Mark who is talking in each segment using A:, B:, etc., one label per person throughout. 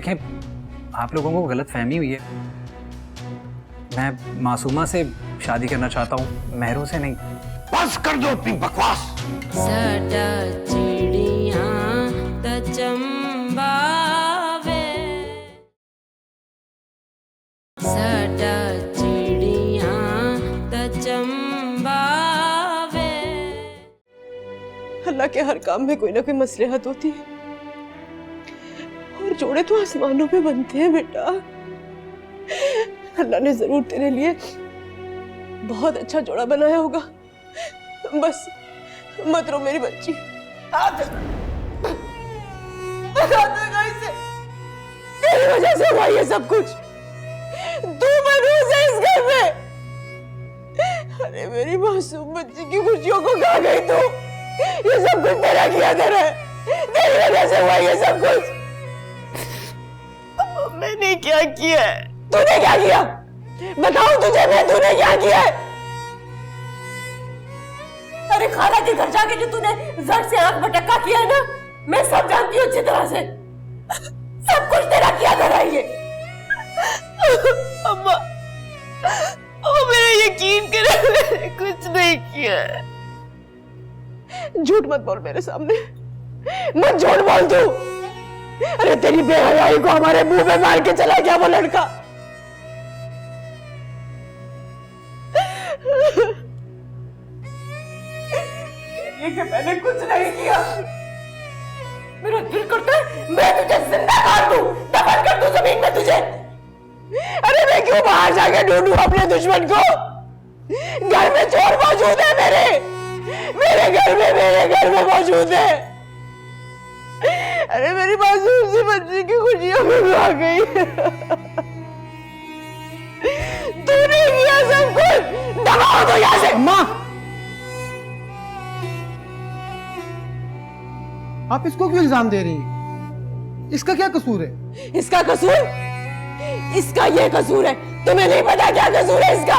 A: देखें, आप लोगों को गलत फहमी हुई है। मैं मासूमा से शादी करना चाहता हूँ, मेहरू से नहीं।
B: बस कर दो अपनी बकवास।
C: साडा चिड़ियां दा चंबावे, साडा चिड़ियां दा चंबावे।
D: अल्लाह के हर काम में कोई ना कोई मसलहत होती है और जोड़े तो आसमानों पे बनते हैं बेटा। अल्लाह ने जरूर तेरे लिए बहुत अच्छा जोड़ा बनाया होगा। बस मत रो मेरी बच्ची। तेरी वजह से हुआ ये सब कुछ। तू मनहूस है इस घर में। अरे मेरी मासूम बच्ची की खुशियों को खा गई तू। ये सब कुछ तेरा किया धरा है। तेरी वजह से हुआ ये सब कुछ। मैंने क्या किया है? तूने क्या किया? बताऊं तुझे मैं तूने क्या किया है? अरे खाला के घर जाके जो तूने जट से आंख भटका किया है ना, मैं सब जानती हूँ अच्छी तरह से। सब कुछ तेरा किया धरा है ये। अम्मा, ओ मेरा यकीन करो, मैंने कुछ नहीं किया है। झूठ मत बोल मेरे सामने, मत झूठ बोल तू। अरे तेरी बेहयाई को हमारे मुंह में मार के चला गया वो लड़का। ये कि मैंने कुछ नहीं किया। मेरा दिल करता है मैं तुझे जिंदा मार दूं, दफन कर दूं जमीन में तुझे। अरे मैं क्यों बाहर जाके ढूंढूं अपने दुश्मन को? घर में चोर मौजूद है मेरे घर में मौजूद है। अरे मेरी मासूम सी बच्ची की खुशियों में आ गई। तूने किया सब कुछ। दबाओ तो यहाँ से।
E: अम्मा, आप इसको क्यों इल्जाम दे रही हैं? इसका क्या कसूर है?
D: इसका कसूर? इसका ये कसूर है। तुम्हें नहीं पता क्या कसूर है इसका?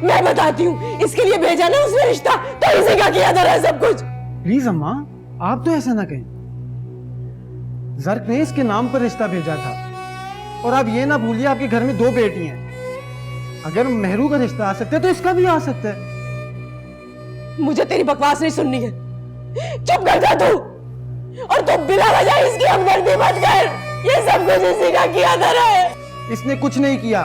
D: मैं बताती हूँ। इसके लिए भेजा ना उसने रिश्ता, तो इसी का किया था सब कुछ।
E: प्लीज अम्मा, आप तो ऐसा ना कहें। जर्क ने इसके नाम पर रिश्ता भेजा था। और आप ये ना भूलिए आपके घर में 2 बेटी हैं। अगर मेहरू का रिश्ता आ सकता है तो इसका भी आ सकता है।
D: मुझे तेरी बकवास नहीं सुननी है। चुप कर जा तू। और तू बिना वजह इसकी हमदर्दी मत कर। ये सब कुछ इसी का किया धरा है।
E: इसने कुछ नहीं किया।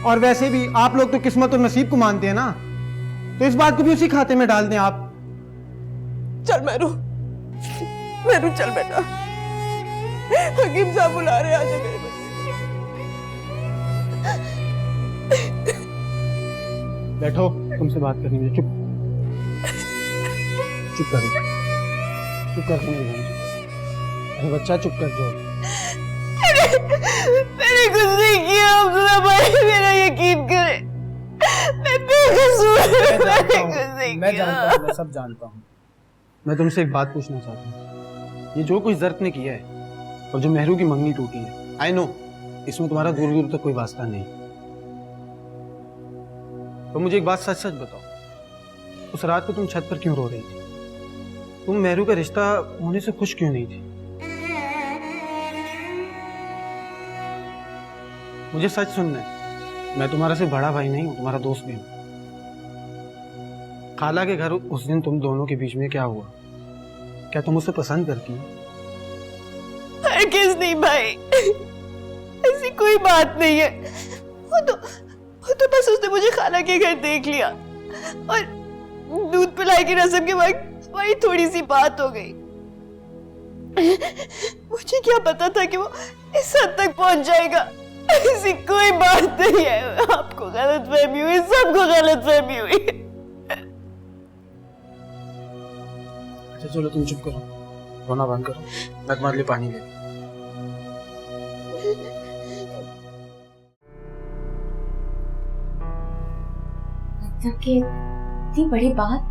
E: और वैसे भी आप लोग तो किस्मत और नसीब को मानते हैं ना, तो इस बात को भी उसी खाते में डाल दें आप।
D: चल मेरू चल बेटा। हकीम साहब बुला रहे, आजा मेरे बच्चे।
E: बैठो, तुमसे बात करनी है। चुप करो, चुप कर। अरे बच्चा चुप कर जाओ।
D: मैंने कुछ नहीं किया अब्दुल्ला भाई, मेरा यकीन करे। मैं बेकसूर हूं।
E: मैं जानता हूँ, मैं सब जानता हूँ। मैं तुमसे एक बात पूछना चाहता हूँ। ये जो कुछ जर्क ने किया है और जो मेहरू की मंगनी टूटी है, आई नो इसमें तुम्हारा दूर दूर तक कोई वास्ता नहीं। तो मुझे एक बात सच सच बताओ, उस रात को तुम छत पर क्यों रो रही थी? तुम मेहरू का रिश्ता होने से खुश क्यों नहीं थी? मुझे सच सुनना है। मैं तुम्हारा सिर्फ बड़ा भाई नहीं हूं, तुम्हारा दोस्त भी हूं। खाला के घर उस दिन तुम दोनों के बीच में क्या हुआ? क्या तुम उसे पसंद करती हो?
D: हरगिज़ नहीं भाई, ऐसी कोई बात नहीं है। वो तो बस उसने मुझे खाला के घर देख लिया और दूध पिलाई की रस्म के बाद वही थोड़ी सी बात हो गई। मुझे क्या पता था कि वो इस हद तक पहुंच जाएगा। ऐसी कोई बात नहीं है। आपको गलतफहमी हुई, सबको गलतफहमी हुई।
E: अच्छा चलो तुम चुप करो, रोना बंद करो। मैं तुम्हारे लिए पानी ले।
F: मतलब कि इतनी बड़ी बात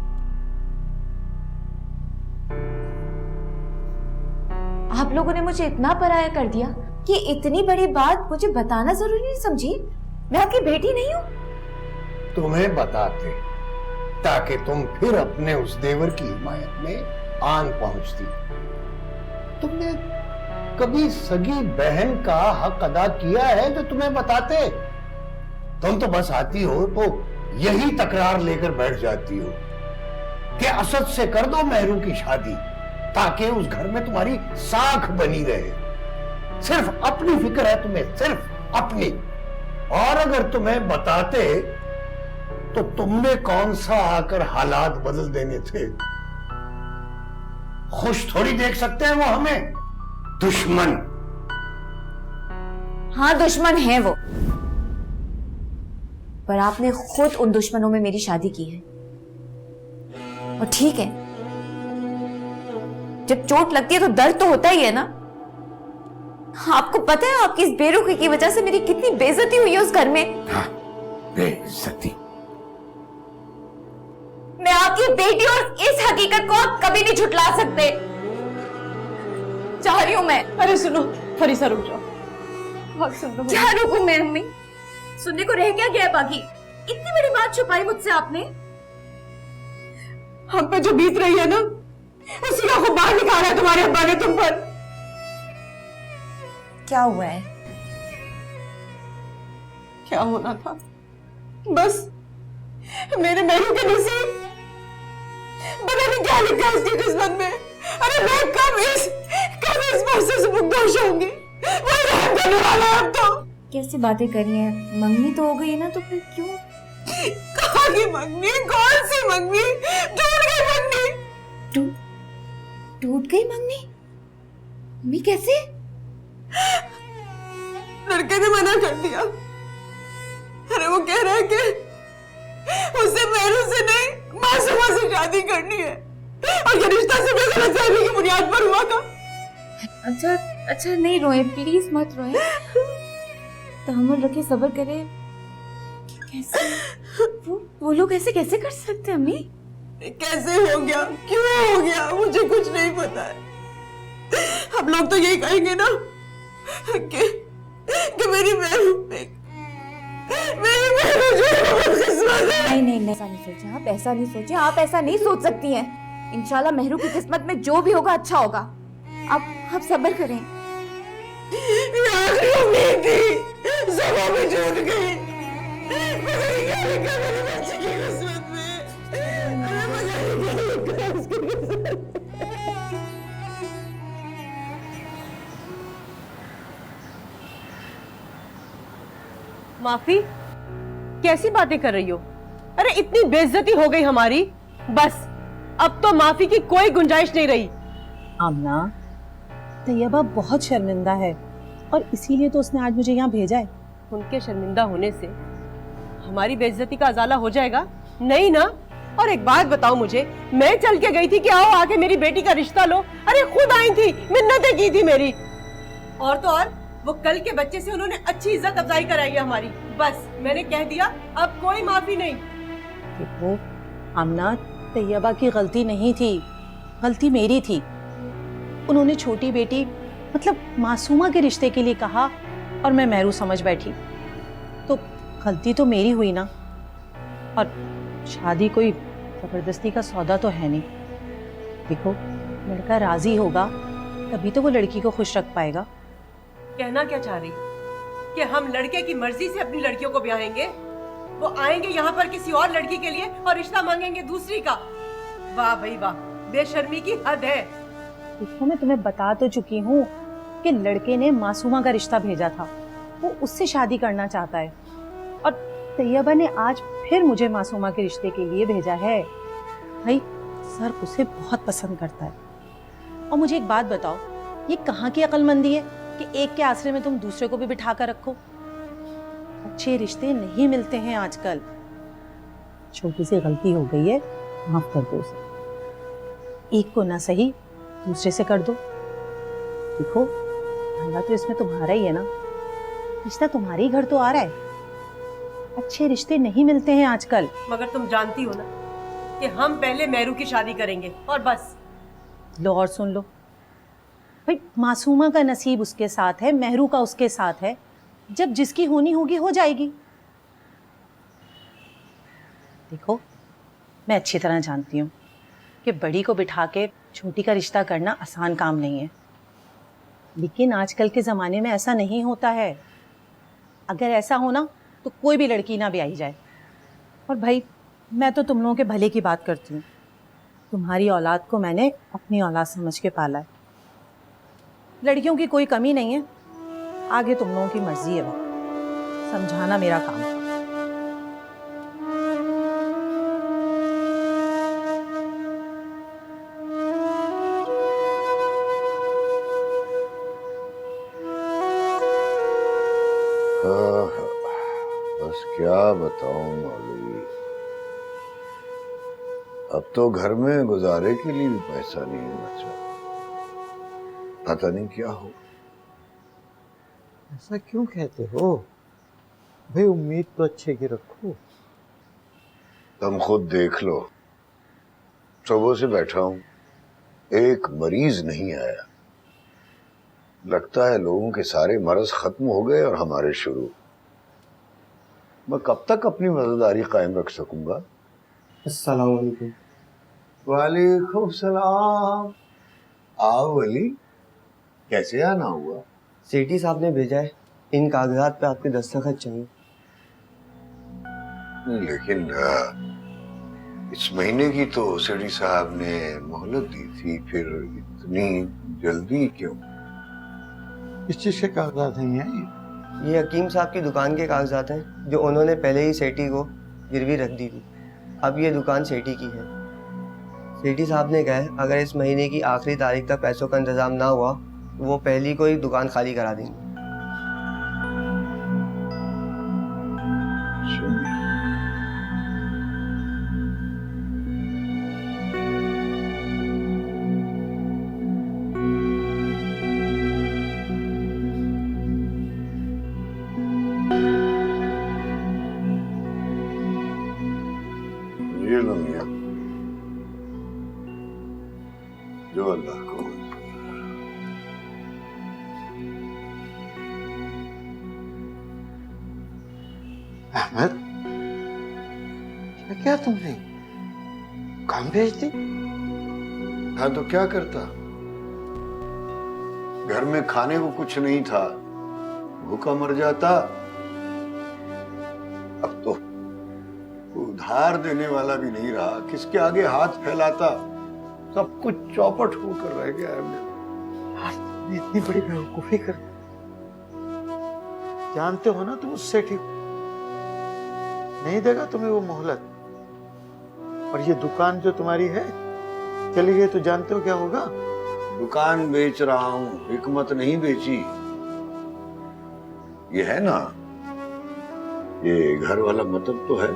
F: आप लोगों ने मुझे इतना पराया कर दिया कि इतनी बड़ी बात मुझे बताना जरूरी नहीं समझी? मैं आपकी बेटी नहीं हूँ।
B: तुम्हें बताते ताकि तुम फिर अपने उस देवर की हिमायत में आन पहुंचती। तुमने कभी सगी बहन का हक अदा किया है जो तुम्हें बताते? तुम तो बस आती हो तो यही तकरार लेकर बैठ जाती हो कि असद से कर दो मेहरू की शादी ताकि उस घर में तुम्हारी साख बनी रहे। सिर्फ अपनी फिक्र है तुम्हें, सिर्फ अपनी। और अगर तुम्हें बताते तो तुमने कौन सा आकर हालात बदल देने थे। खुश थोड़ी देख सकते हैं वो हमें, दुश्मन।
F: हाँ, दुश्मन है वो, पर आपने खुद उन दुश्मनों में मेरी शादी की है। और ठीक है, जब चोट लगती है तो दर्द तो होता ही है ना। आपको पता है आपकी इस बेरुखी की वजह से मेरी कितनी बेइज्जती हुई है उस घर में।
B: हाँ, बेइज्जती।
F: मैं आपकी बेटी और इस हकीकत को आप कभी नहीं झुठला सकते। चाह रही हूं मैं।
D: अरे सुनो फरीसा, रुक जाओ। बात सुन लो।
F: क्या रुकूं मैं अम्मी? सुनने को रह क्या गया बाकी? इतनी बड़ी बात छुपाई मुझसे आपने।
D: हम पे जो बीत रही है ना, उसी का खुबार निकाला है तुम्हारे अब्बा ने तुम पर।
F: क्या हुआ है?
D: क्या होना था? बस मेरे मेहरू के नसीब, पता नहीं क्या लिखा है उसकी किस्मत में। अरे मैं कब इस बरसे से मुग्धोश होंगी? वो रहम करने वाला है अब तो।
F: कैसी बातें करी हैं? मंगनी तो हो गई है ना, तो फिर क्यों?
D: कहाँ की मंगनी? कौन सी मंगनी? टूट गई मंगनी।
F: टूट गई मंगनी? मम्मी कैसे?
D: लड़के ने मना कर दिया। अरे वो कह रहा है कि उसे मेहरू से नहीं, मासूमा से शादी करनी है, और ये रिश्ता सिर्फ गलतफहमी की बुनियाद पर हुआ था।
F: अच्छा नहीं रोए, प्लीज मत रोए। तहम्मुल रखे, सब्र करे। कैसे वो लोग ऐसे कैसे कर सकते हैं अम्मी?
D: कैसे हो गया, क्यों हो गया, मुझे कुछ नहीं पता है। हम लोग तो यही कहेंगे ना कि मेरी मेहरू
F: नहीं, ऐसा नहीं सोचे आप, ऐसा नहीं सोचे आप, ऐसा नहीं सोच सकती हैं। इंशाल्लाह मेहरू की किस्मत में जो भी होगा अच्छा होगा। आप सब्र करें।
D: आखिरी उम्मीद थी, सब अभी टूट गई। पता नहीं क्या लिखा मेरे बच्चे की किस्मत में। अरे पता नहीं क्या लिखा उसकी किस्मत में।
G: माफी? कैसी बातें कर रही हो? अरे इतनी बेइज्जती हो गई हमारी, बस अब तो माफी की कोई गुंजाइश नहीं रही।
H: आमना, तैयबा बहुत शर्मिंदा है और इसीलिए तो उसने आज मुझे यहाँ भेजा है।
G: उनके शर्मिंदा होने से हमारी बेइज्जती का अजाला हो जाएगा? नहीं ना। और एक बात बताओ मुझे, मैं चल के गई थी कि आओ आके मेरी बेटी का रिश्ता लो। अरे खुद आई थी, मिन्नतें की थी मेरी। और तो और वो कल के बच्चे से उन्होंने अच्छी इज्जत अफजाई कराई है हमारी। बस मैंने कह दिया, अब कोई माफी नहीं।
H: देखो आमना, तैयबा की गलती नहीं थी, गलती मेरी थी। उन्होंने छोटी बेटी मतलब मासूमा के रिश्ते के लिए कहा और मैं मेहरू समझ बैठी, तो गलती तो मेरी हुई ना। और शादी कोई जबरदस्ती का सौदा तो है नहीं। देखो, लड़का राजी होगा तभी तो वो लड़की को खुश रख पाएगा।
G: कहना क्या चाह रही कि हम लड़के की मर्जी से अपनी लड़कियों को ब्याहेंगे? वो आएंगे यहाँ पर किसी और लड़की के लिए और रिश्ता मांगेंगे दूसरी का। वाह भाई वाह, बेशर्मी की हद है।
H: देखो, मैं तुम्हें बता तो चुकी हूँ कि लड़के ने मासूमा का रिश्ता भेजा था, वो उससे शादी करना चाहता है। और तैयबा ने आज फिर मुझे मासूमा के रिश्ते के लिए भेजा है। भाई, सर उसे बहुत पसंद करता है। और मुझे एक बात बताओ, ये कहाँ की अक्लमंदी है कि एक के आसरे में तुम दूसरे को भी बिठा कर रखो? अच्छे रिश्ते नहीं मिलते हैं आजकल। छोटी सी गलती हो गई है, माफ कर दो उसे। एक को ना सही दूसरे से कर दो। देखो, धंधा तो इसमें तुम्हारा ही है ना, रिश्ता तुम्हारे ही घर तो आ रहा है। अच्छे रिश्ते नहीं मिलते हैं आजकल।
G: मगर तुम जानती हो ना कि हम पहले मेहरू की शादी करेंगे और बस।
H: लो और सुन लो भाई, मासूमा का नसीब उसके साथ है, मेहरू का उसके साथ है। जब जिसकी होनी होगी हो जाएगी। देखो, मैं अच्छी तरह जानती हूँ कि बड़ी को बिठा के छोटी का रिश्ता करना आसान काम नहीं है। लेकिन आजकल के ज़माने में ऐसा नहीं होता है। अगर ऐसा हो ना तो कोई भी लड़की ना ब्याही जाए। और भाई मैं तो तुम लोगों के भले की बात करती हूँ। तुम्हारी औलाद को मैंने अपनी औलाद समझ के पाला है। लड़कियों की कोई कमी नहीं है, आगे तुम लोगों की मर्जी है, समझाना मेरा काम है।
B: बस क्या बताऊं मौलवी, अब तो घर में गुजारे के लिए भी पैसा नहीं बचा। पता नहीं क्या हो।
E: ऐसा क्यों कहते हो भाई? उम्मीद तो अच्छे की रखो।
B: तुम खुद देख लो, सुबह से बैठा हूं, एक मरीज नहीं आया। लगता है लोगों के सारे मर्ज खत्म हो गए और हमारे शुरू। मैं कब तक अपनी मददगारी कायम रख सकूंगा?
E: अस्सलाम वालेकुम।
B: वालेकुम सलाम। आओ वली, कैसे आना हुआ?
I: सेठी साहब ने भेजा है, इन कागजात पे आपके दस्तखत चाहिए।
B: लेकिन इस महीने की तो सेठी साहब ने मोहलत दी थी, फिर इतनी जल्दी क्यों?
E: किस चीज के कागजात हैं
I: ये हकीम साहब की दुकान के कागजात हैं जो उन्होंने पहले ही सेठी को गिरवी रख दी थी। अब ये दुकान सेठी की है। सेठी साहब ने कहा है अगर इस महीने की आखिरी तारीख तक पैसों का इंतजाम ना हुआ तो वो पहली को ही दुकान खाली करा देंगे।
B: ये लो मियां, जो अल्लाह को मंजूर।
E: अहमद, क्या तुमने काम भेज दी?
B: हाँ तो क्या करता, घर में खाने को कुछ नहीं था, भूखा मर जाता। अब तो उधार देने वाला भी नहीं रहा, किसके आगे हाथ फैलाता। सब कुछ चौपट होकर रह गया है मेरा।
E: इतनी बड़ी बेवकूफी कर, जानते हो ना तुम उससे ठीक नहीं देगा तुम्हें वो मोहलत। और ये दुकान जो तुम्हारी है चली गई तो जानते हो क्या होगा?
B: दुकान बेच रहा हूं, हिकमत नहीं बेची। ये है ना, ये घर वाला मतलब तो है,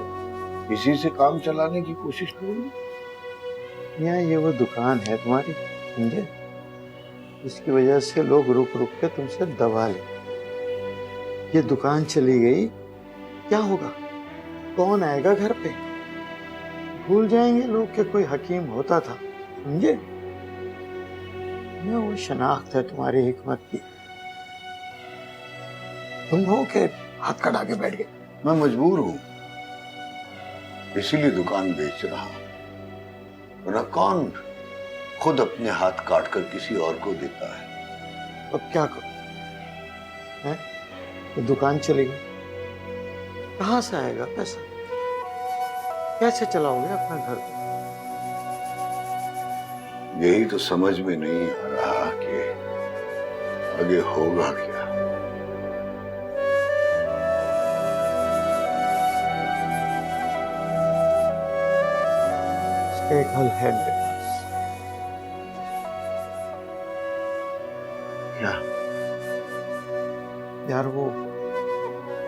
B: इसी से काम चलाने की कोशिश करूंगी।
E: यहाँ ये वो दुकान है तुम्हारी, समझे? इसकी वजह से लोग रुक रुक के तुमसे दबा ले। ये दुकान चली गई, क्या होगा? कौन आएगा घर पे? भूल जाएंगे लोग कि कोई हकीम होता था, समझे? ये वो शनाख्त है तुम्हारी हिकमत की। तुम हो के हाथ कटा के बैठ गए।
B: मैं मजबूर हूं, इसीलिए दुकान बेच रहा हूं, वरना कौन खुद अपने हाथ काट कर किसी और को देता है।
E: अब क्या करो? हैं? तो दुकान चली गई, कहां से आएगा पैसा? कैसे चलाओगे अपना घर?
B: यही तो समझ में नहीं आ रहा कि आगे होगा क्या।
E: एक हल है मेरे पास।
B: क्या?
E: यार वो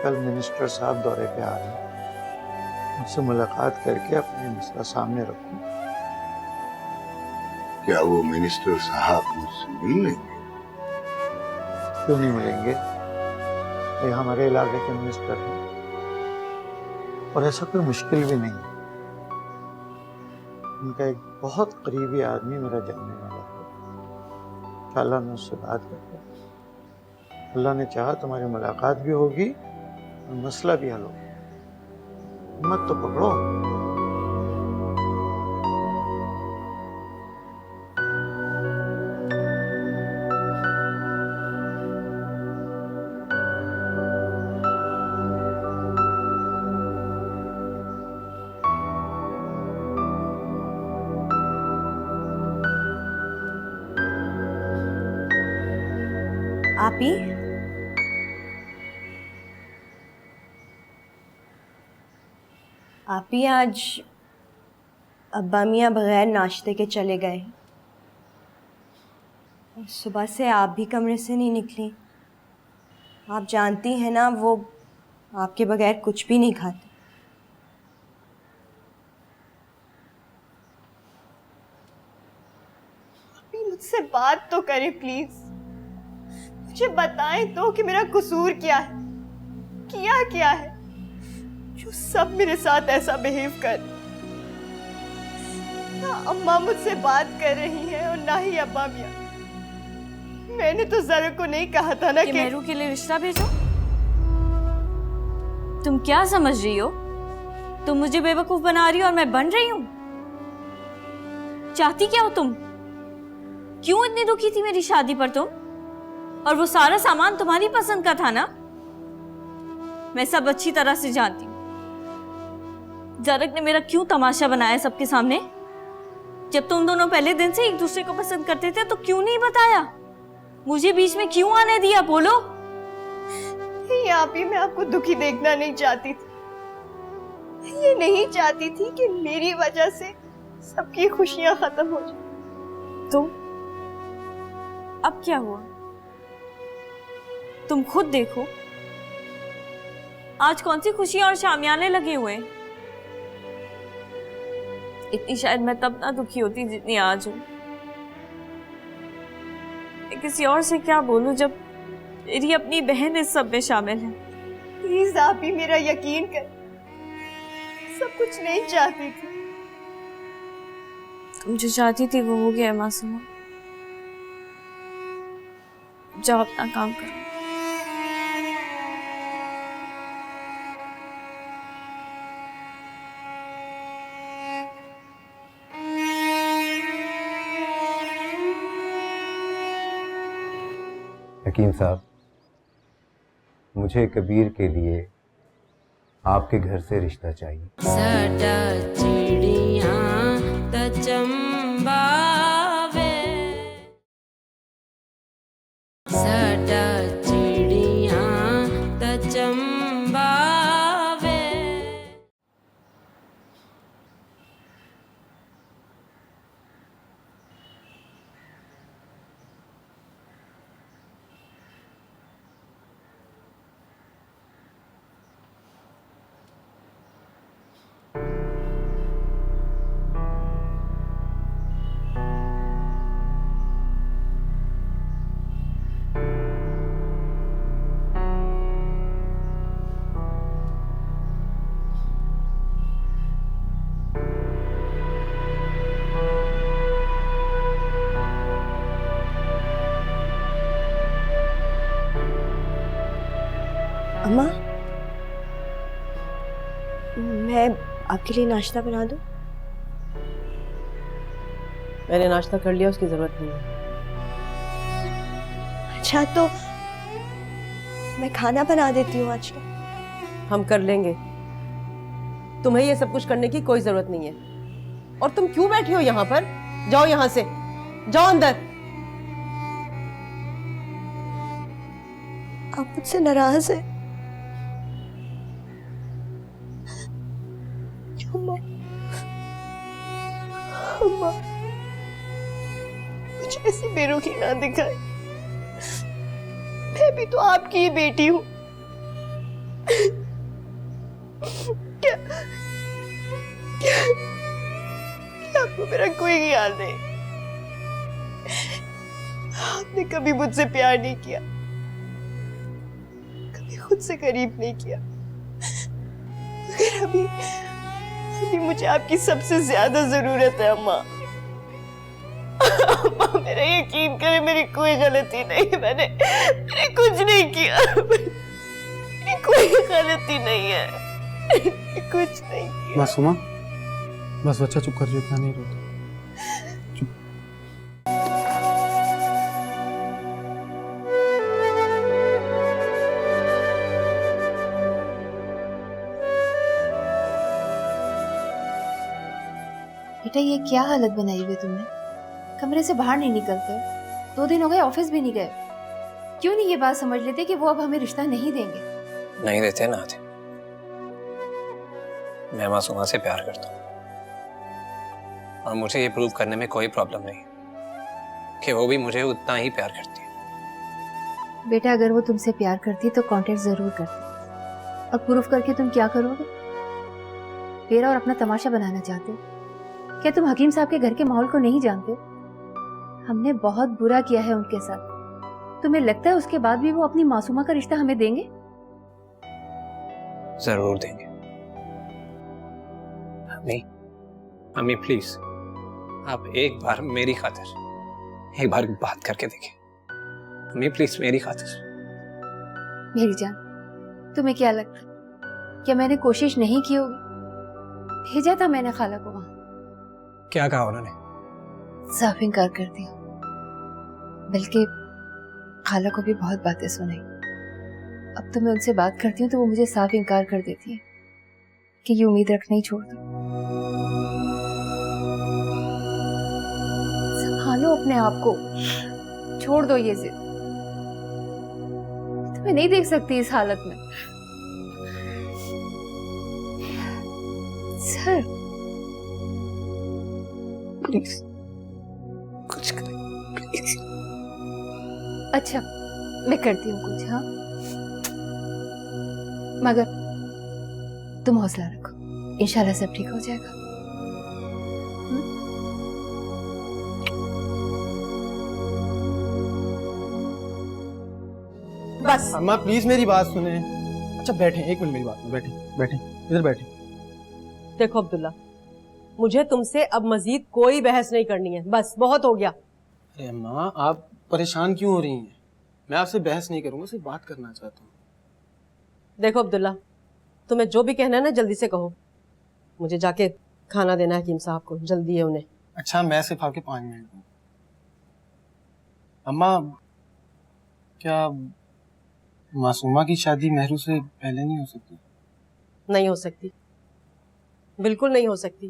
E: कल मिनिस्टर साहब दौरे पे आ रहे हैं, उनसे मुलाकात करके अपने मसला सामने रखूं।
B: क्या वो मिनिस्टर साहब मुझसे मिल लेंगे?
E: क्यों नहीं मिलेंगे? ये हमारे इलाके के मिनिस्टर हैं और ऐसा कोई मुश्किल भी नहीं है। उनका एक बहुत करीबी आदमी मेरा जानने वाला है, इंशाल्लाह मैं उससे बात करता हूँ। अल्लाह ने चाहा तुम्हारी मुलाकात भी होगी और मसला भी हल होगा। हिम्मत तो पकड़ो।
F: आपी,
J: आपी आज अब्बा मियाँ बगैर नाश्ते के चले गए। सुबह से आप भी कमरे से नहीं निकली। आप जानती हैं ना, वो आपके बगैर कुछ भी नहीं खाते। आपी मुझसे बात तो करें प्लीज, मुझे बताएं तो कि मेरा कसूर क्या है, किया क्या है जो सब मेरे साथ ऐसा बिहेव कर। ना अम्मा मुझसे बात कर रही है और ना ही अब्बा मियाँ। मैंने तो जरा को नहीं कहा था ना कि
F: मेहरू के लिए रिश्ता भेजो। तुम क्या समझ रही हो? तुम मुझे बेवकूफ बना रही हो और मैं बन रही हूं? चाहती क्या हो तुम? क्यों इतनी दुखी थी मेरी शादी पर तुम? और वो सारा सामान तुम्हारी पसंद का था ना? मैं सब अच्छी तरह से जानती हूँ। जरक ने मेरा क्यों तमाशा बनाया सबके सामने? जब तुम दोनों पहले दिन से एक दूसरे को पसंद करते थे तो क्यों नहीं बताया? मुझे बीच में क्यों आने दिया? बोलो।
J: नहीं आप ही, मैं आपको दुखी देखना नहीं चाहती थी। ये नहीं चाहती थी कि मेरी वजह से सबकी खुशियां खत्म हो जाए।
F: तो अब क्या हुआ? तुम खुद देखो, आज कौन सी खुशियां और शामियाने लगे हुए हैं। इतनी शायद मैं तब ना दुखी होती जितनी आज हूं। मैं किसी और से क्या बोलूं जब मेरी अपनी बहन इस सब में शामिल है।
J: प्लीज आप ही मेरा यकीन कर, सब कुछ नहीं चाहती थी।
F: तुम जो चाहती थी वो हो गया है मासूमा। जाओ अपना काम करो।
K: हकीम साहब, मुझे कबीर के लिए आपके घर से रिश्ता चाहिए।
C: साडा चिड़ियां ता चंबावे, साडा चिड़ियां ता चंबावे।
J: अम्मा, मैं आपके लिए नाश्ता बना दूं?
G: मैंने नाश्ता कर लिया, उसकी जरूरत नहीं है।
J: अच्छा तो मैं खाना बना देती हूँ आज का।
G: हम कर लेंगे, तुम्हें ये सब कुछ करने की कोई जरूरत नहीं है। और तुम क्यों बैठी हो यहाँ पर? जाओ यहाँ से, जाओ अंदर।
J: आप मुझसे नाराज है? अम्मा, मुझे ऐसी बेरुखी ना दिखाए। मैं भी तो आपकी ही बेटी हूँ। क्या आपको मेरा कोई ख्याल नहीं? आपने कभी मुझसे प्यार नहीं किया, कभी खुद से करीब नहीं किया, मगर अभी मुझे आपकी सबसे ज्यादा जरूरत है अम्मा। अम्मा मेरा यकीन करे, मेरी कोई गलती नहीं। मैंने कुछ नहीं किया, मेरी कोई गलती नहीं है, कुछ नहीं किया।
E: मासूमा, बस बच्चा चुप कर जाओ, इतना नहीं रोता। चुप।
F: बेटा ये क्या हालत बनाई हुई तुमने? कमरे से बाहर नहीं निकलते, 2 दिन हो गए ऑफिस भी नहीं गए।
L: क्यों नहीं ये बात समझ लेते कि वो अब हमें रिश्ता नहीं देंगे?
A: नहीं देते ना आते। मैं मासूमा से प्यार करता हूँ और मुझे ये प्रूव करने में कोई प्रॉब्लम नहीं कि वो भी मुझे उतना ही प्यार करती है।
L: बेटा, अगर वो तुमसे प्यार करती तो कांटेक्ट जरूर करती, और प्रूफ करके तुम क्या करोगे? मेरा और अपना तमाशा बनाना चाहते हो? क्या तुम हकीम साहब के घर के माहौल को नहीं जानते? हमने बहुत बुरा किया है उनके साथ। तुम्हें लगता है उसके बाद भी वो अपनी मासूमा का रिश्ता हमें देंगे?
A: जरूर देंगे। अम्मी, अम्मी प्लीज, आप एक बार मेरी खातिर एक बार बात करके देखिए। अम्मी प्लीज, मेरी खातिर।
L: मेरी जान, तुम्हें क्या लगता है, क्या मैंने कोशिश नहीं की होगी? भेजा था मैंने खाला को वहां।
A: क्या कहा उन्होंने?
L: साफ इनकार कर दिया, बल्कि खाला को भी बहुत बातें सुनाई। अब तो मैं उनसे बात करती हूँ तो वो मुझे साफ इनकार कर देती है कि ये उम्मीद रखना ही छोड़ दो। संभालो अपने आप को, छोड़ दो ये जिद। तुम्हें नहीं देख सकती इस हालत में। सर
A: प्लीज कुछ करें, प्लीज।
L: अच्छा, मैं करती हूँ कुछ। हाँ, मगर तुम हौसला रखो, इंशाल्लाह सब ठीक हो जाएगा।
G: बस
E: अम्मा प्लीज मेरी बात सुने। अच्छा बैठे, एक मिनट मेरी बात सुनो। बैठे बैठे इधर बैठे।
G: देखो अब्दुल्ला, मुझे तुमसे अब मजीद कोई बहस नहीं करनी है, बस बहुत हो गया।
E: अरे अम्मा आप परेशान क्यों हो रही हैं? मैं आपसे बहस नहीं करूंगा, सिर्फ बात करना चाहता हूँ।
G: देखो अब्दुल्ला, तुम्हें जो भी कहना है ना जल्दी से कहो। मुझे जाके खाना देना है हकीम साहब को, जल्दी है उन्हें।
E: अच्छा मैं सिर्फ आपके 5 मिनट दूँ। अम्मा क्या मासूमा की शादी मेहरू से पहले नहीं हो सकती?
G: नहीं हो सकती, बिल्कुल नहीं हो सकती।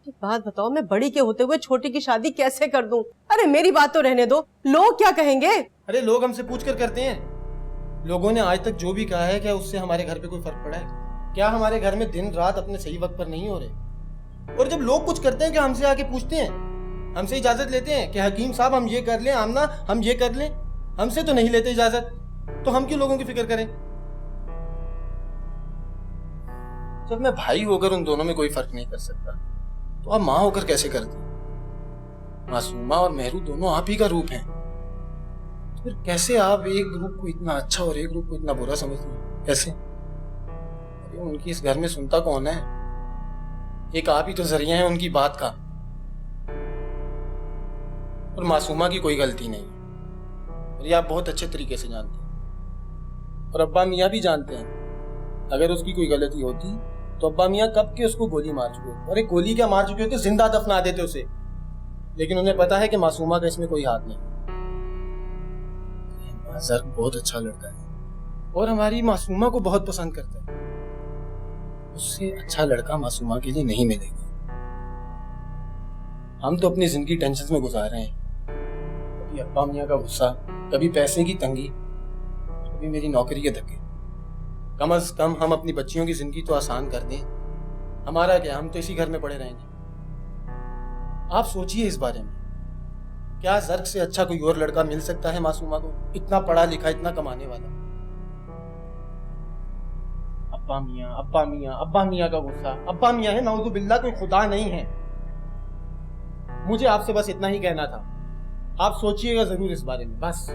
G: एक बात बताओ, मैं बड़ी के होते हुए छोटी की शादी कैसे कर दूं? अरे मेरी बात तो रहने दो, लोग क्या कहेंगे?
E: अरे लोग हमसे पूछ कर करते हैं। लोगों ने आज तक जो भी कहा है, क्या उससे हमारे घर पे कोई फर्क पड़ा है? क्या हमारे घर में दिन रात अपने सही वक्त पर नहीं हो रहे? और जब लोग कुछ करते हैं, क्या हमसे आके पूछते हैं, हमसे इजाजत लेते हैं कि हकीम साहब हम ये कर लें, आमना हम ये कर लें? हमसे तो नहीं लेते इजाजत, तो हम क्यों लोगों की फिक्र करें? जब मैं भाई होकर उन दोनों में कोई फर्क नहीं कर सकता, तो आप माँ होकर कैसे कर दी? मासूमा और मेहरू दोनों आप ही का रूप हैं, तो फिर कैसे आप एक ग्रुप को इतना अच्छा और एक ग्रुप को इतना बुरा समझती हैं? कैसे? अरे उनकी इस घर में सुनता कौन है? एक आप ही तो जरिया है उनकी बात का। और मासूमा की कोई गलती नहीं है, और ये आप बहुत अच्छे तरीके से जानते हैं, और अब्बा मियाँ भी जानते हैं। अगर उसकी कोई गलती होती तो अब्बा मियाँ कब के उसको गोली मार चुके होते। अरे गोली क्या मार चुके होते, जिंदा दफना देते उसे। लेकिन उन्हें पता है कि मासूमा का इसमें कोई हाथ नहीं। जर्क बहुत अच्छा लड़का है और हमारी मासूमा को बहुत पसंद करता है। उससे अच्छा लड़का मासूमा के लिए नहीं मिलेगा। हम तो अपनी जिंदगी टेंशन में गुजार रहे हैं, कभी अब्बा मियाँ का गुस्सा, कभी पैसे की तंगी, कभी मेरी नौकरी के धक्के। कम से कम हम अपनी बच्चियों की जिंदगी तो आसान कर दें। हमारा क्या, हम तो इसी घर में पड़े रहेंगे। आप सोचिए इस बारे में, क्या जर्क से अच्छा कोई और लड़का मिल सकता है मासूमा को? इतना पढ़ा लिखा, इतना कमाने वाला। अब्बा मियाँ अब्बा मियाँ अब्बा मियाँ का गुस्सा, अब्बा मियाँ है नाउज़ु बिल्लाह, कोई खुदा नहीं है। मुझे आपसे बस इतना ही कहना था, आप सोचिएगा जरूर इस बारे में, बस।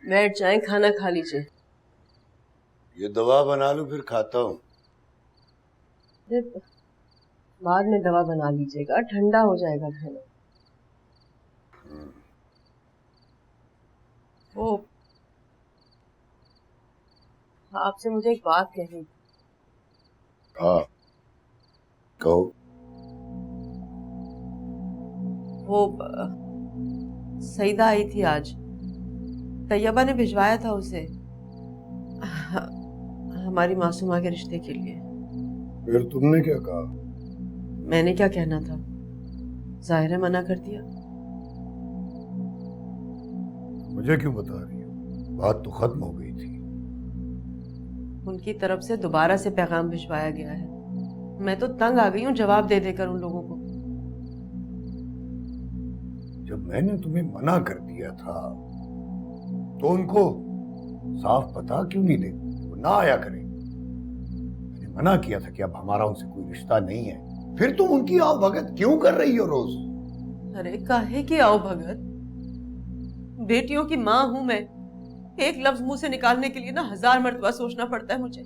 G: बैठ जाएं, खाना खा लीजिए।
B: ये दवा बना लूं फिर खाता हूँ।
G: बाद में दवा बना लीजिएगा, ठंडा हो जाएगा खाना। ओ, आपसे मुझे एक बात कहनी थी।
B: हाँ, कहो।
G: वो सईदा आई थी आज, तैयबा ने भिजवाया था उसे हमारी मासूमा के रिश्ते के लिए।
B: फिर तुमने क्या कहा?
G: मैंने क्या कहना था, जाहिर है मना कर दिया।
B: मुझे क्यों बता रही हो? बात तो खत्म हो गई थी।
G: उनकी तरफ से दोबारा से पैगाम भिजवाया गया है। मैं तो तंग आ गई हूँ जवाब दे देकर उन लोगों को।
B: जब मैंने तुम्हें मना कर दिया था तो उनको साफ पता क्यों नहीं दे वो ना आया करें? मैंने मना किया था कि अब हमारा उनसे कोई रिश्ता नहीं है, फिर तुम उनकी आओ भगत क्यों कर रही हो रोज?
G: अरे काहे की आओ भगत, बेटियों की माँ हूं मैं। एक लफ्ज मुंह से निकालने के लिए ना 1000 मर्तबा सोचना पड़ता है मुझे।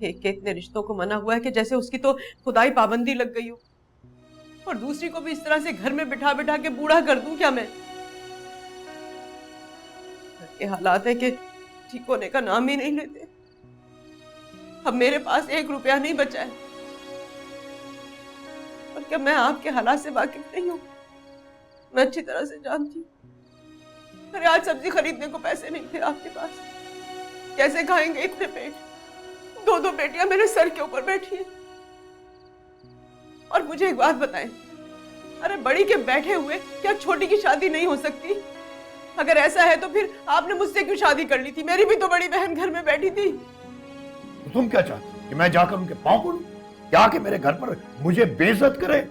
G: एक के इतने रिश्तों को मना हुआ है कि जैसे उसकी तो खुदाई पाबंदी लग गई हो, और दूसरी को भी इस तरह से घर में बिठा बिठा के बूढ़ा कर दूं क्या मैं? घर के हालात है कि ठीक होने का नाम ही नहीं लेते। अब मेरे पास 1 रुपया नहीं बचा है, और क्या मैं आपके हालात से वाकिफ नहीं हूं? मैं अच्छी तरह से जानती हूँ। अरे आज सब्जी खरीदने को पैसे नहीं थे आपके पास, कैसे खाएंगे इतने पेट? 2 बेटियां मेरे सर के ऊपर बैठी हैं। और मुझे एक बात बताएं, अरे बड़ी के बैठे हुए क्या छोटी की शादी नहीं हो सकती? अगर ऐसा है तो फिर आपने मुझसे क्यों शादी कर ली थी? मेरी भी तो बड़ी बहन घर में बैठी थी।
B: तो तुम क्या चाहती हो कि मैं जाकर उनके पांव पड़ूं, क्या कि मेरे घर पर मुझे बेइज्जत करे?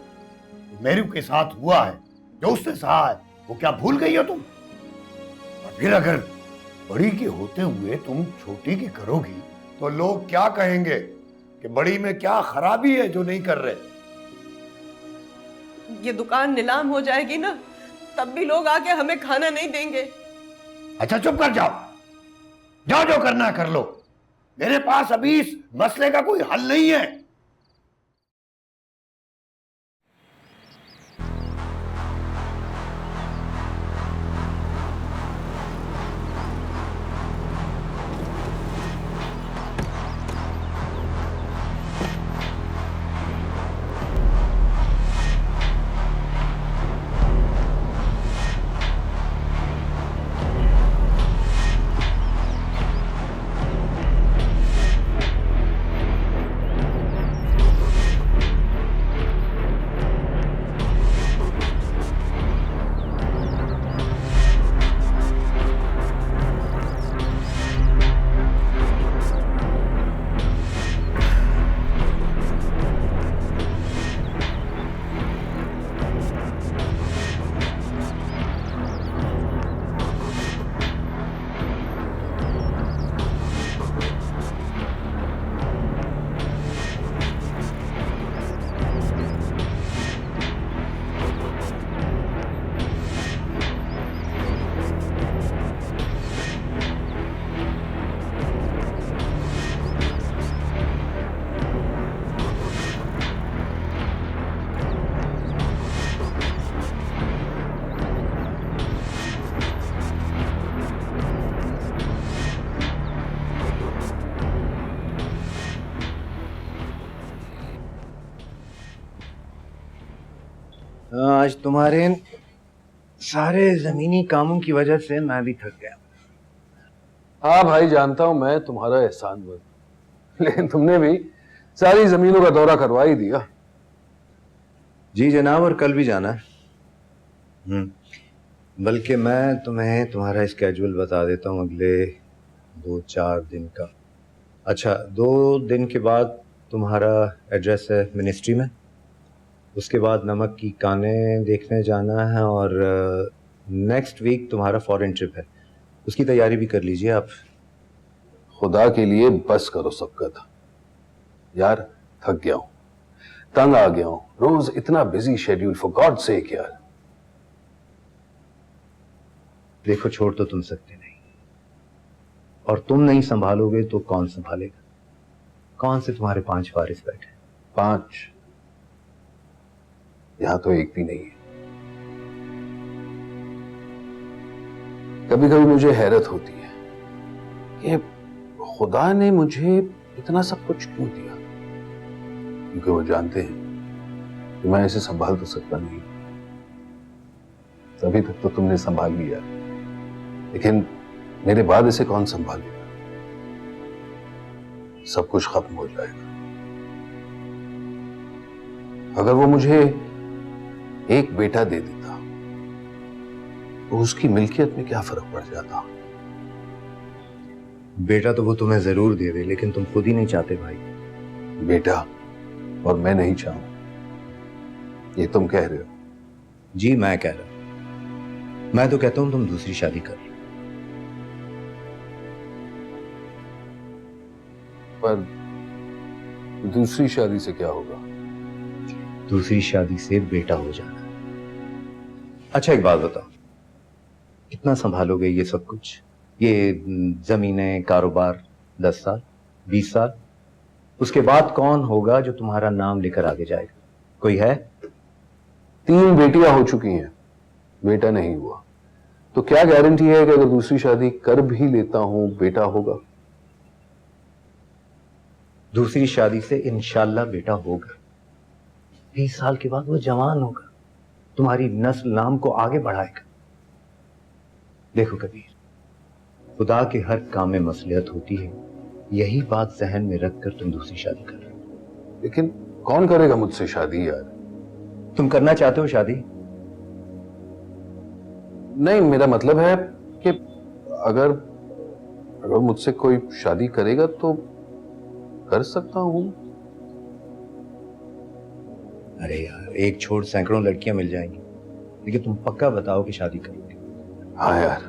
B: मेरू के साथ हुआ है, जो उससे सहा है, वो क्या भूल गई हो तुम? और फिर अगर बड़ी के होते हुए तुम छोटी की करोगी तो लोग क्या कहेंगे कि बड़ी में क्या खराबी है जो नहीं कर रहे?
G: ये दुकान नीलाम हो जाएगी ना, तब भी लोग आके हमें खाना नहीं देंगे।
B: अच्छा चुप कर जाओ, जाओ जो करना कर लो। मेरे पास अभी इस मसले का कोई हल नहीं है।
K: आज तुम्हारे इन सारे जमीनी कामों की वजह से मैं भी थक गया।
M: हाँ भाई, जानता हूं मैं तुम्हारा एहसानमंद, लेकिन तुमने भी सारी जमीनों का दौरा करवा ही दिया।
K: जी जनाब, और कल भी जाना है। बल्कि मैं तुम्हें तुम्हारा स्केड्यूल बता देता हूँ अगले 2-4 दिन का। अच्छा, 2 दिन के बाद तुम्हारा एड्रेस है मिनिस्ट्री में, उसके बाद नमक की कानें देखने जाना है, और नेक्स्ट वीक तुम्हारा फॉरेन ट्रिप है, उसकी तैयारी भी कर लीजिए आप।
M: खुदा के लिए बस करो सबकत यार, थक गया हूं, तंग आ गया हूं, रोज इतना busy schedule, for God sake यार।
K: देखो, छोड़ तो तुम सकते नहीं, और तुम नहीं संभालोगे तो कौन संभालेगा? कौन से तुम्हारे 5 वारिस बैठे?
M: 5? यहां तो एक भी नहीं है। कभी कभी मुझे हैरत होती है कि खुदा ने मुझे इतना सब कुछ क्यों दिया? क्योंकि वो जानते हैं कि मैं इसे संभाल तो सकता नहीं। अभी तक तो तुमने संभाल लिया, लेकिन मेरे बाद इसे कौन संभालेगा? सब कुछ खत्म हो जाएगा। अगर वो मुझे एक बेटा दे देता तो उसकी मिल्कियत में क्या फर्क पड़ जाता?
K: बेटा तो वो तुम्हें जरूर दे दे, लेकिन तुम खुद ही नहीं चाहते भाई।
M: बेटा और मैं नहीं चाहूं, ये तुम कह रहे हो?
K: जी मैं कह रहा हूं। मैं तो कहता हूं तुम दूसरी शादी कर लो।
M: पर दूसरी शादी से क्या होगा?
K: दूसरी शादी से बेटा हो जाना। अच्छा एक बात बताओ, कितना संभालोगे ये सब कुछ? ये जमीनें, कारोबार 10 साल, 20 साल? उसके बाद कौन होगा जो तुम्हारा नाम लेकर आगे जाएगा? कोई है?
M: 3 बेटियां हो चुकी हैं, बेटा नहीं हुआ। तो क्या गारंटी है कि अगर दूसरी शादी कर भी लेता हूं बेटा होगा?
K: दूसरी शादी से इंशाल्लाह बेटा होगा। 20 साल के बाद वो जवान होगा, तुम्हारी नस्ल नाम को आगे बढ़ाएगा। देखो कबीर, खुदा के हर काम में मसलियत होती है, यही बात जहन में रखकर तुम दूसरी शादी कर रहे हो।
M: लेकिन कौन करेगा मुझसे शादी यार?
K: तुम करना चाहते हो शादी?
M: नहीं, मेरा मतलब है कि अगर मुझसे कोई शादी करेगा तो कर सकता हूं।
K: अरे यार, एक छोड़ सैकड़ों लड़कियां मिल जाएंगी, लेकिन तुम पक्का बताओ कि शादी करोगे?
M: हाँ यार,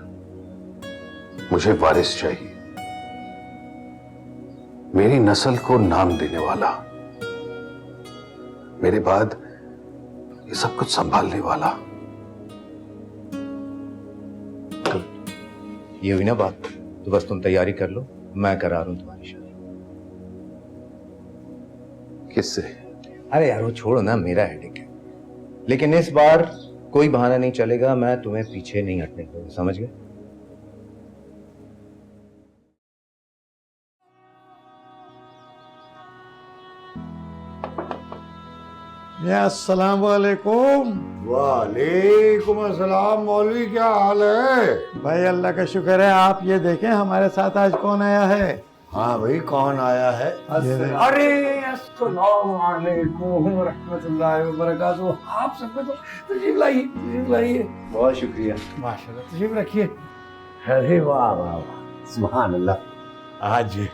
M: मुझे वारिस चाहिए, मेरी नस्ल को नाम देने वाला, मेरे बाद ये सब कुछ संभालने वाला।
K: ये हुई ना बात, तो बस तुम तैयारी कर लो, मैं करा रहा हूं तुम्हारी शादी।
M: किससे?
K: अरे यार वो छोड़ो ना, मेरा हेडेक है। लेकिन इस बार कोई बहाना नहीं चलेगा, मैं तुम्हें पीछे नहीं हटने दूंगा, समझ गए?
B: अस्सलाम वालेकुम। वालेकुम अस्सलाम। मौलवी क्या हाल है?
E: भाई अल्लाह का शुक्र है। आप ये देखें हमारे साथ आज कौन आया है।
B: हाँ भाई, कौन आया है? अरे अस्सलाम वालेकुम रहमतुल्लाहि व बरकातहू। आप सबको तो तशरीफ लाइए। बहुत शुक्रिया। माशाल्लाह, तशरीफ रखिए। अरे वाह वाह वाह, सुभान अल्लाह। आज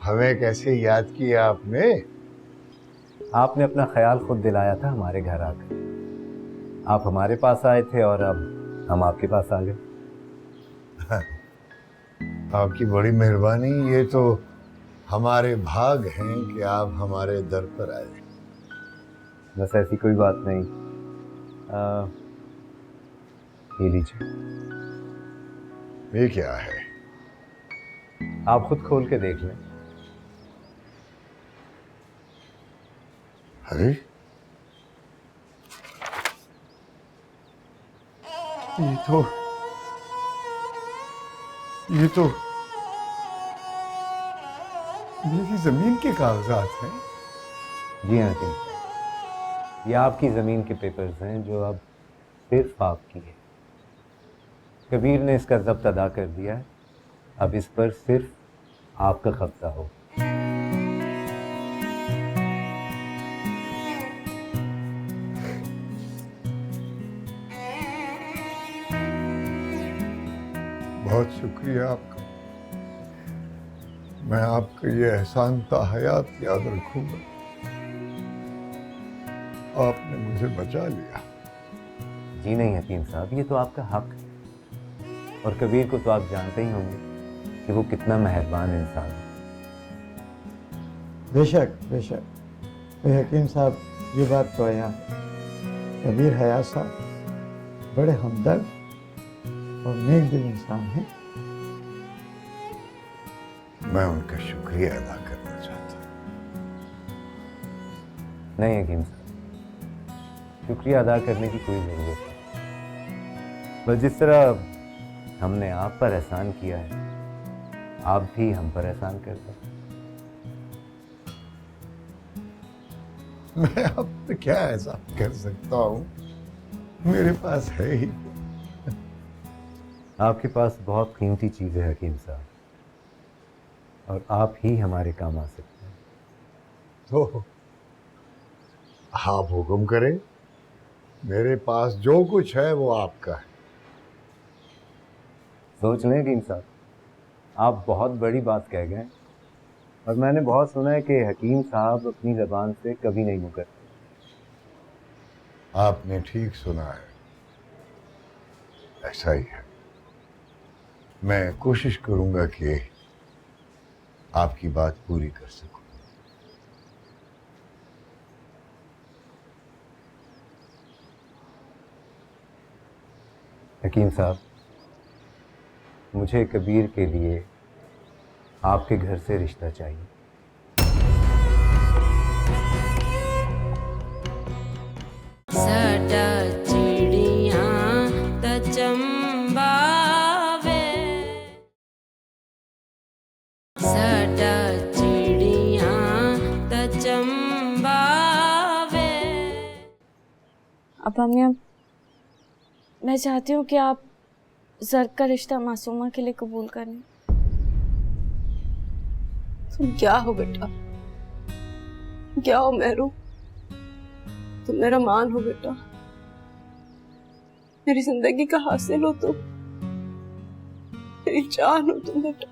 B: हमें कैसे याद किया आपने?
N: आपने अपना ख्याल खुद दिलाया था हमारे घर आकर। आप हमारे पास आए थे और अब हम आपके पास आ गए।
B: आपकी बड़ी मेहरबानी। ये तो हमारे भाग हैं कि आप हमारे दर पर आए।
N: बस ऐसी कोई बात नहीं। ये लीजिए।
B: ये क्या है?
N: आप खुद खोल के देख लें।
B: अरे ये तो मेरी जमीन के कागजात हैं।
N: जी हाँ जी, ये आपकी ज़मीन के पेपर्स हैं जो अब सिर्फ आपकी है। कबीर ने इसका ज़ब्त अदा कर दिया है, अब इस पर सिर्फ आपका कब्जा हो।
B: बहुत शुक्रिया आपका। मैं आपका ये एहसान ताहयात याद रखूंगा। आपने मुझे बचा लिया।
N: जी नहीं हकीम साहब, ये तो आपका हक है। और कबीर को तो आप जानते ही होंगे कि वो कितना मेहरबान इंसान है।
E: बेशक बेशक। हकीम साहब, ये बात तो आया है। कबीर हयात साहब बड़े हमदर्द और नेक दिल इंसान हैं।
B: मैं उनका शुक्रिया अदा करना चाहता हूँ।
N: नहीं हकीम साहब, शुक्रिया अदा करने की कोई ज़रूरत नहीं। बस जिस तरह हमने आप पर एहसान किया है, आप भी हम पर एहसान कर दें।
B: मैं अब क्या ऐसा कर सकता हूँ, मेरे पास है ही।
N: आपके पास बहुत कीमती चीज़ है हकीम साहब, और आप ही हमारे काम आ सकते हैं।
B: तो आप हुक्म करें, मेरे पास जो कुछ है वो आपका है।
N: सोच लें हकीम साहब, आप बहुत बड़ी बात कह गए, और मैंने बहुत सुना है कि हकीम साहब अपनी ज़बान से कभी नहीं मुकरते।
B: आपने ठीक सुना है, ऐसा ही है। मैं कोशिश करूंगा कि आपकी बात पूरी कर सकूं।
N: हकीम साहब, मुझे कबीर के लिए आपके घर से रिश्ता चाहिए।
C: साडा चिड़ियां ता चंबावे, साडा चिड़ियां ता चंबावे।
F: अब अम्मी, मैं चाहती हूँ कि आप ज़र्क का रिश्ता मासूमा के लिए कबूल कर लें।
G: तुम क्या हो बेटा, क्या हो मेहरू? तुम मेरा मान हो बेटा, मेरी जिंदगी का हासिल हो तुम, मेरी जान हो तुम बेटा।